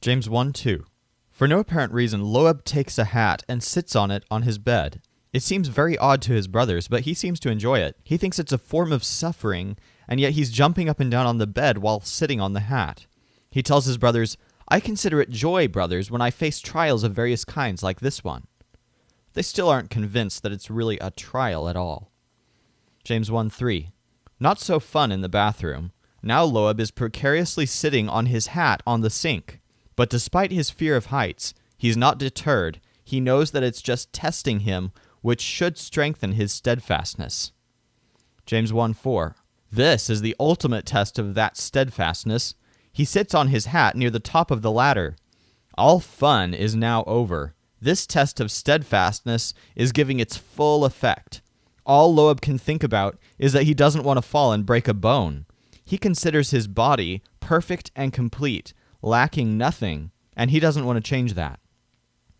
James 1:2. For no apparent reason, Loeb takes a hat and sits on it on his bed. It seems very odd to his brothers, but he seems to enjoy it. He thinks it's a form of suffering, and yet he's jumping up and down on the bed while sitting on the hat. He tells his brothers, "I consider it joy, brothers, when I face trials of various kinds like this one." They still aren't convinced that it's really a trial at all. James 1:3. Not so fun in the bathroom. Now Loeb is precariously sitting on his hat on the sink. But despite his fear of heights, he's not deterred. He knows that it's just testing him, which should strengthen his steadfastness. James 1:4. This is the ultimate test of that steadfastness. He sits on his hat near the top of the ladder. All fun is now over. This test of steadfastness is giving its full effect. All Loeb can think about is that he doesn't want to fall and break a bone. He considers his body perfect and complete, lacking nothing, and he doesn't want to change that.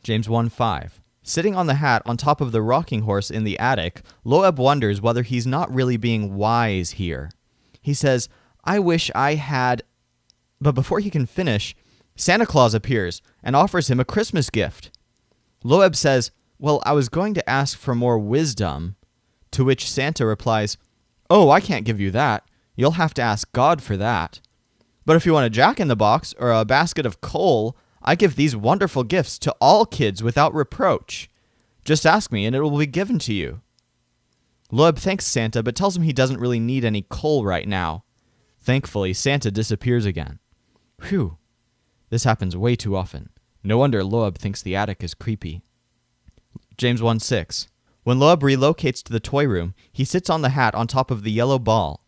James 1:5. Sitting on the hat on top of the rocking horse in the attic, Loeb wonders whether he's not really being wise here. He says, "I wish I had..." But before he can finish, Santa Claus appears and offers him a Christmas gift. Loeb says, "Well, I was going to ask for more wisdom," to which Santa replies, "Oh, I can't give you that. You'll have to ask God for that. But if you want a jack-in-the-box or a basket of coal, I give these wonderful gifts to all kids without reproach. Just ask me and it will be given to you." Loeb thanks Santa but tells him he doesn't really need any coal right now. Thankfully, Santa disappears again. Phew. This happens way too often. No wonder Loeb thinks the attic is creepy. James 1:6. When Loeb relocates to the toy room, he sits on the hat on top of the yellow ball.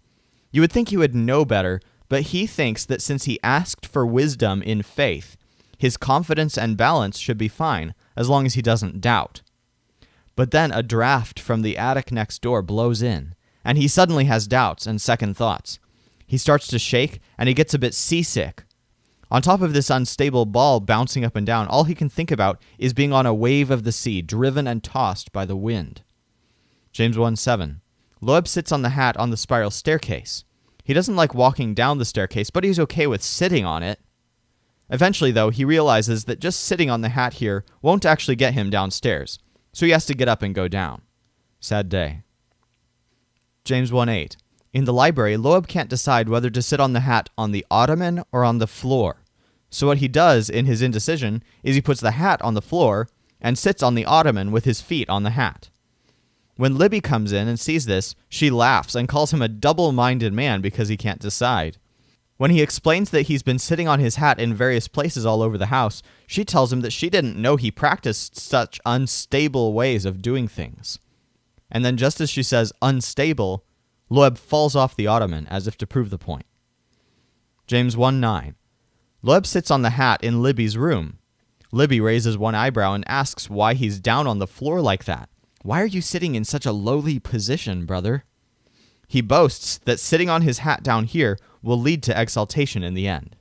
You would think he would know better, but he thinks that since he asked for wisdom in faith, his confidence and balance should be fine, as long as he doesn't doubt. But then a draft from the attic next door blows in, and he suddenly has doubts and second thoughts. He starts to shake, and he gets a bit seasick. On top of this unstable ball bouncing up and down, all he can think about is being on a wave of the sea, driven and tossed by the wind. James 1:7. Loeb sits on the hat on the spiral staircase. He doesn't like walking down the staircase, but he's okay with sitting on it. Eventually, though, he realizes that just sitting on the hat here won't actually get him downstairs, so he has to get up and go down. Sad day. James 1:8. In the library, Loeb can't decide whether to sit on the hat on the ottoman or on the floor. So what he does in his indecision is he puts the hat on the floor and sits on the ottoman with his feet on the hat. When Libby comes in and sees this, she laughs and calls him a double-minded man because he can't decide. When he explains that he's been sitting on his hat in various places all over the house, she tells him that she didn't know he practiced such unstable ways of doing things. And then just as she says unstable, Loeb falls off the ottoman as if to prove the point. James 1:9. Loeb sits on the hat in Libby's room. Libby raises one eyebrow and asks why he's down on the floor like that. "Why are you sitting in such a lowly position, brother?" He boasts that sitting on his hat down here will lead to exaltation in the end.